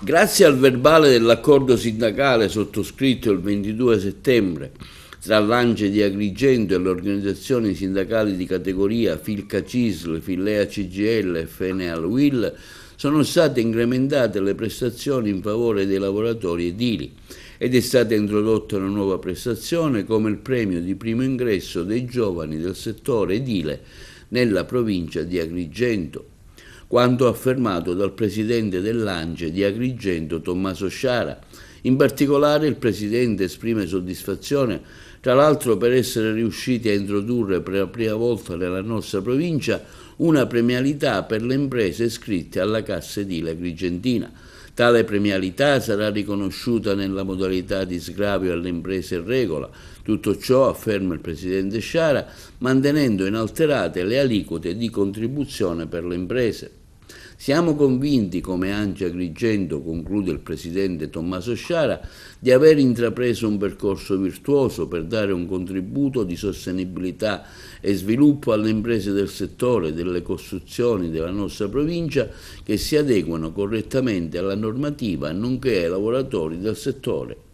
Grazie al verbale dell'accordo sindacale sottoscritto il 22 settembre tra l'ANCE di Agrigento e le organizzazioni sindacali di categoria Filca CISL, Fillea CGL e Feneal UIL, sono state incrementate le prestazioni in favore dei lavoratori edili ed è stata introdotta una nuova prestazione come il premio di primo ingresso dei giovani del settore edile nella provincia di Agrigento, quanto affermato dal presidente dell'ANCE di Agrigento, Tommaso Sciara. In particolare il presidente esprime soddisfazione, tra l'altro, per essere riusciti a introdurre per la prima volta nella nostra provincia una premialità per le imprese iscritte alla Cassa Edile Agrigentina. Tale premialità sarà riconosciuta nella modalità di sgravio alle imprese in regola. Tutto ciò, afferma il presidente Sciara, mantenendo inalterate le aliquote di contribuzione per le imprese. Siamo convinti, come ANCE Agrigento, conclude il presidente Tommaso Sciara, di aver intrapreso un percorso virtuoso per dare un contributo di sostenibilità e sviluppo alle imprese del settore delle costruzioni della nostra provincia che si adeguano correttamente alla normativa, nonché ai lavoratori del settore.